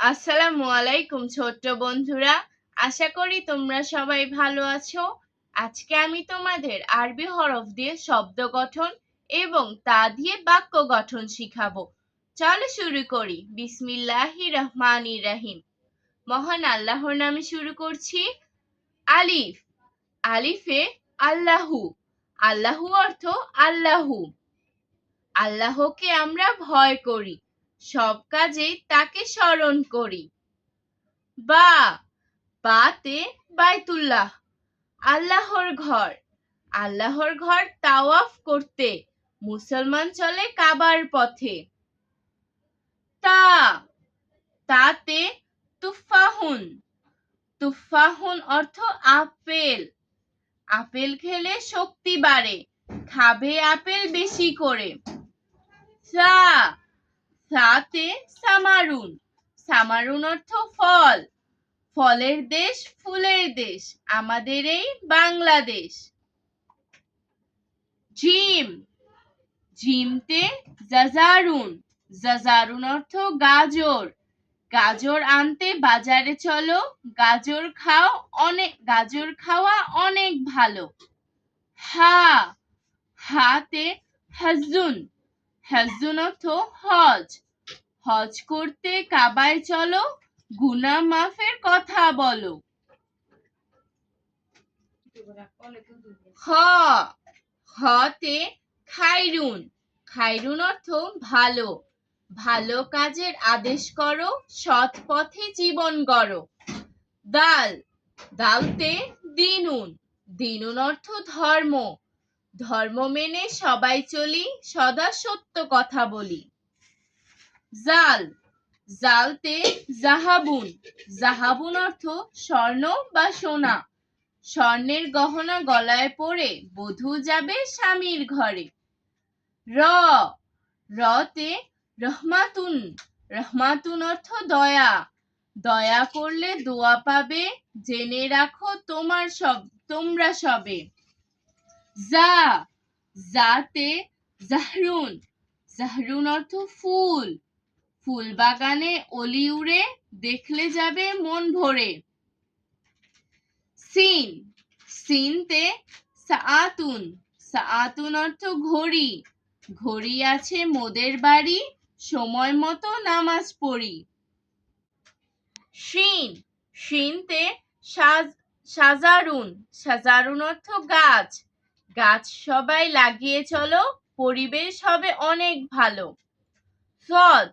আসসালামু আলাইকুম ছোট্ট বন্ধুরা, আশা করি তোমরা সবাই ভালো আছো। আজকে আমি তোমাদের আরবি হরফ দিয়ে শব্দ গঠন এবং তা দিয়ে বাক্য গঠন শিখাবো। চলো শুরু করি। বিসমিল্লাহির রহমানির রহিম। মহান আল্লাহর নামে শুরু করছি। আলিফ। আলিফে আল্লাহু। আল্লাহু অর্থ আল্লাহু। আল্লাহকে আমরা ভয় করি, সব কাজেই তাকে স্মরণ করি। বা। বাতে বাইতুল্লাহ, আল্লাহর ঘর। আল্লাহর ঘর তাওয়াফ করতে মুসলমান চলে কাবার পথে। তা। তাতে তুফাহুন। তুফাহুন অর্থ আপেল। আপেল খেলে শক্তি বাড়ে, খাবে আপেল বেশি করে। সা। সাতে সামারুন। সামারুন অর্থ ফল। ফলের দেশ, ফুলের দেশ, আমাদের এই বাংলাদেশ। জিম। জিমতে জাজারুন। জাজারুন অর্থ গাজর। গাজর আনতে বাজারে চলো, গাজর খাওয়া অনেক ভালো। হা। হাতে হাজুন। হাজুন অর্থ হজ। হজ করতে কাবায় চলো, গুনাহ মাফের কথা বলো। হ। হতে খাইরুন। খাইরুন অর্থ ভালো। ভালো কাজের আদেশ করো, সৎ পথে জীবন গড়ো। দাল। দালতে দিনুন। দিনুন অর্থ ধর্ম। ধর্ম মেনে সবাই চলি, সদা সত্য কথা বলি। জাল। জালতে জাহাবুন। জাহাবুন অর্থ স্বর্ণ বা সোনা। স্বর্ণের গহনা গলায় পরে বধূ যাবে স্বামীর ঘরে। র। রতে রহমাতুন। রহমাতুন অর্থ দয়া। দয়া করলে দোয়া পাবে, জেনে রাখো তোমরা সবে। জা। জাতে জাহরুন। জাহরুন অর্থ ফুল। ফুল বাগানে অলি উড়ে, দেখলে যাবে মন ভরে। সিন। সিনতে সাআতুন। সাআতুন অর্থ ঘড়ি। ঘড়ি আছে মোদের বাড়ি, সময় মতো নামাজ পড়ি। শিন। শিনতে সাজারুন। সাজারুন অর্থ গাছ। গাছ সবাই লাগিয়ে চলো, পরিবেশ হবে অনেক ভালো। সদ।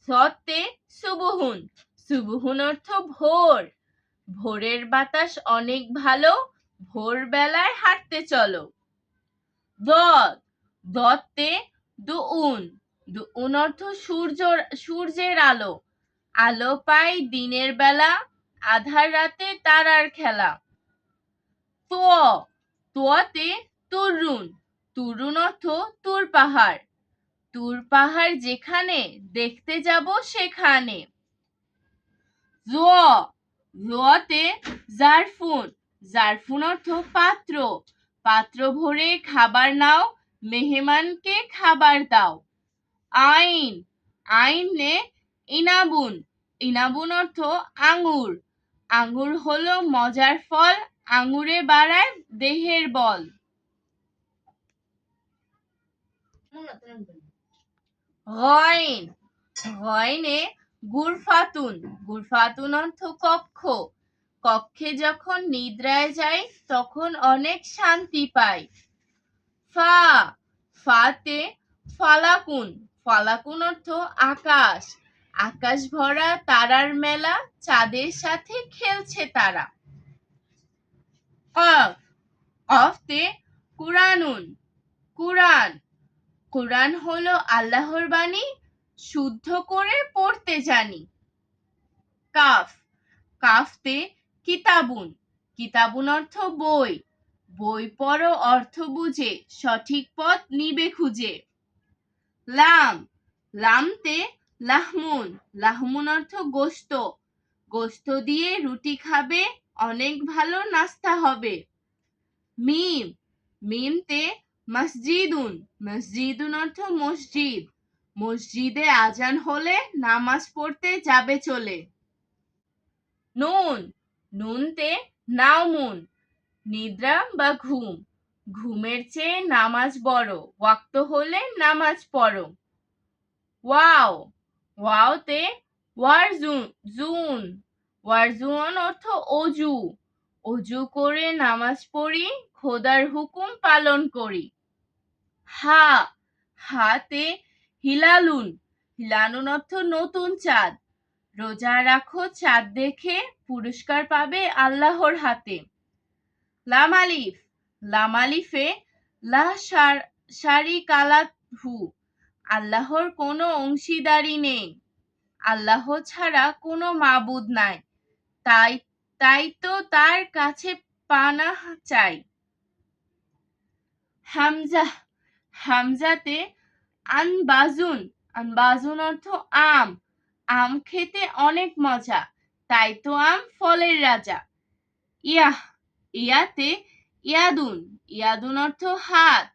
সদতে সুবুহুন। সুবুহুন অর্থ ভোর। ভোরের বাতাস অনেক ভালো, ভোরবেলায় হাঁটতে চলো। দদ। দতে দুউন। দুউন অর্থ সূর্যের আলো। আলো পাই দিনের বেলা, আধার রাতে তারার খেলা। তো। তোয়াতে তুরুন। তুরুন অর্থ তুর পাহাড়। তুর পাহাড় যেখানে, দেখতে যাব সেখানে। জোয়া। জোয়াতে জারফুন। জারফুন অর্থ পাত্র। পাত্র ভরে খাবার নাও, মেহমানকে খাবার দাও। আইন। আইনে ইনাবুন। ইনাবুন অর্থ আঙ্গুর। আঙ্গুর হলো মজার ফল, আঙ্গুরে বাড়ায় দেহের বল। গয়ন। গয়নে গুরফাতুন। গুরফাতুন অর্থ কক্ষ। কক্ষে যখন নিদ্রায় যাই, তখন অনেক শান্তি পাই। ফা। ফাতে ফালাকুন। ফালাকুন অর্থ আকাশ। আকাশ ভরা তারার মেলা, চাঁদের সাথে খেলছে তারা। কফ। কফতে কুরআনুন। কুরআন। কুরআন হলো আল্লাহর বাণী, শুদ্ধ করে পড়তে জানি। কাফ। কাফতে কিতাবুন। কিতাবুন অর্থ বই। বই পড়ো, অর্থ বুঝে, সঠিক পথ নিবে খুঁজে। লাম। লামতে লাহমুন। লাহমুন অর্থ গোশত। গোশত দিয়ে রুটি খাবে, অনেক ভালো নাস্তা হবে। মিম। মিমতে মসজিদুন। মসজিদুন অর্থ মসজিদ। মসজিদে আজান হলে নামাজ পড়তে যাবে চলে। নুন, নুনতে নাওমুন, নিদ্রা বা ঘুম, ঘুমের চেয়ে নামাজ বড়, ওয়াক্ত হলে নামাজ পড়ো। ওয়াও, ওয়াওতে ওয়ারজুন, জুন, ওয়ারজুন অর্থ অজু, অজু করে নামাজ পড়ি, খোদার হুকুম পালন করি। হা, হাতে হিলালুন, হিলালুন অর্থ নতুন চাঁদ, রোজা রাখো চাঁদ দেখে, পুরস্কার পাবে আল্লাহর হাতে। লাম আলিফ, লাম আলিফে লা শারিকালাহু, আল্লাহর কোনো অংশীদারি নেই, আল্লাহ ছাড়া কোনো মাবুদ নাই, তাই তাই তো তার কাছে পানাহ চাই। হামজা, হামজাতে আনবাজুন, আনবাজুন অর্থ আম, আম খেতে অনেক মজা, তাই তো আম ফলের রাজা। ইয়াহ, ইয়াতে ইয়াদুন, ইয়াদুন অর্থ হাত,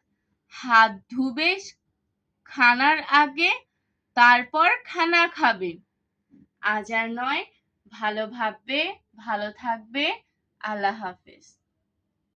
হাত ধুবে খানার আগে, তারপর খানা খাবে। আজ আর নয়, ভালো ভাববে, ভালো থাকবে। আল্লাহ হাফেজ।